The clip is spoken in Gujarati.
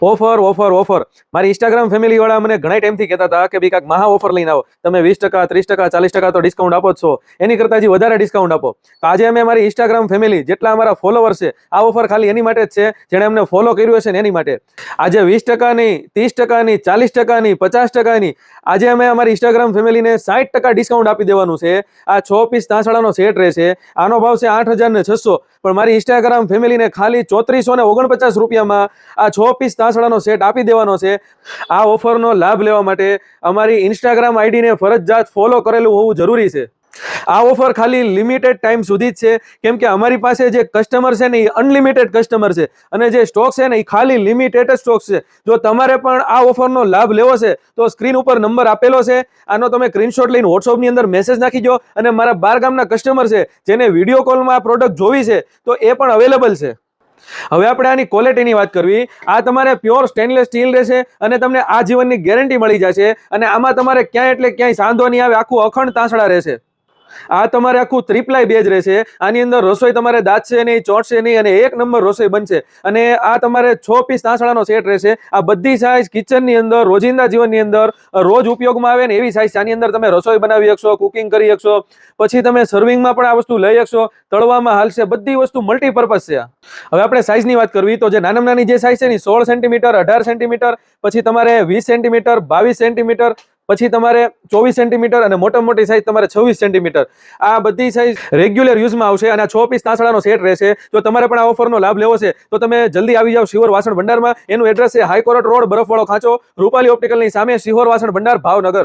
ઓફર ઓફર ઓફર મારી ઇન્સ્ટાગ્રામ ફેમિલી વાળા મને ઘણા ટાઈમથી કહેતા હતા કે ભાઈ કાંઈક મહા ઓફર લઈને આવો, તમે 20%, 30%, 40% તો ડિસ્કાઉન્ટ આપો જ છો, એની કરતાં હજી વધારે ડિસ્કાઉન્ટ આપો. તો આજે અમે મારી ઇન્સ્ટાગ્રામ ફેમિલી જેટલા અમારા ફોલોવર છે, આ ઓફર ખાલી એની માટે જ છે જેણે અમને ફોલો કર્યું હશે ને એની માટે. આજે 20%ની, 30%ની, 40%ની, 50%ની આજે અમે અમારી ઇન્સ્ટાગ્રામ ફેમિલીને 60% ડિસ્કાઉન્ટ આપી દેવાનું છે. આ 6 પીસ તાંસળાનો સેટ રહેશે. આનો ભાવ છે 8,600, પણ મારી ઇન્સ્ટાગ્રામ ફેમિલીને ખાલી 3449 રૂપિયામાં આ 6 પીસ તાંસળાનો સેટ આપી દેવાનો છે. આ ઓફરનો લાભ લેવા માટે અમારી ઇન્સ્ટાગ્રામ આઈડીને ફરજિયાત ફોલો કરેલું હોવું જરૂરી છે. આ ઓફર ખાલી લિમિટેડ ટાઈમ સુધી જ છે, કેમ કે અમારી પાસે જે કસ્ટમર છે ને એ અનલિમિટેડ કસ્ટમર છે અને જે સ્ટોક છે ને એ ખાલી લિમિટેડ સ્ટોક છે. જો તમારે પણ આ ઓફરનો લાભ લેવો છે તો સ્ક્રીન ઉપર નંબર આપેલો છે, આનો તમે સ્ક્રીનશોટ લઈને વોટ્સઅપની અંદર મેસેજ નાખી દો. અને મારા 12 ગામના કસ્ટમર છે જેને વિડીયો કોલમાં આ પ્રોડક્ટ જોવી છે તો એ પણ અવેલેબલ છે. હવે આપણે આની ક્વોલિટીની વાત કરવી. આ તમારે પ્યોર સ્ટેનલેસ સ્ટીલ રહેશે અને તમને આજીવનની ગેરંટી મળી જશે. અને આમાં તમારે ક્યાંય એટલે ક્યાંય સાંધો નહીં આવે, આખું અખંડ તાંસળા રહેશે. આ તમારે આખું ત્રિપ્લાય બેજ રહેશે. આની અંદર રસોઈ તમારે દાચશે નહીં, ચોંટશે નહીં અને એક નંબર રસોઈ બનશે. અને આ તમારે 6 પીસ તાંસળાનો સેટ રહેશે. આ બધી સાઇઝ કિચનની અંદર, રોજિંદા જીવનની અંદર રોજ ઉપયોગમાં આવે ને એવી સાઇઝ. આની અંદર તમે રસોઈ બનાવી શકશો, કુકિંગ કરી શકશો, પછી તમે સર્વિંગમાં પણ આ વસ્તુ લઈ શકશો, તળવામાં હાલશે, બધી વસ્તુ મલ્ટીપર્પઝ છે. હવે આપણે સાઇઝની વાત કરવી તો જે નાનામાં નાની જે સાઇઝ છે ને 16 સેન્ટીમીટર, 18 સેન્ટીમીટર, પછી તમારે 20 સેન્ટીમીટર, 22 સેન્ટીમીટર, પછી તમારે 24 સેન્ટીમીટર અને મોટામાં મોટી સાઇઝ તમારે 26 સેન્ટીમીટર. આ બધી સાઇઝ રેગ્યુલર યુઝમાં આવશે અને આ 6 પીસ તાંસળાનો સેટ રહેશે. જો તમારે પણ આ ઓફરનો લાભ લેવો છે તો તમે જલ્દી આવી જાઓ શિહોર વાસણ ભંડારમાં. એનું એડ્રેસ છે હાઈકોર્ટ રોડ, બરફવાળો ખાંચો, રૂપાલી ઓપ્ટિકલની સામે, શિહોર વાસણ ભંડાર, ભાવનગર.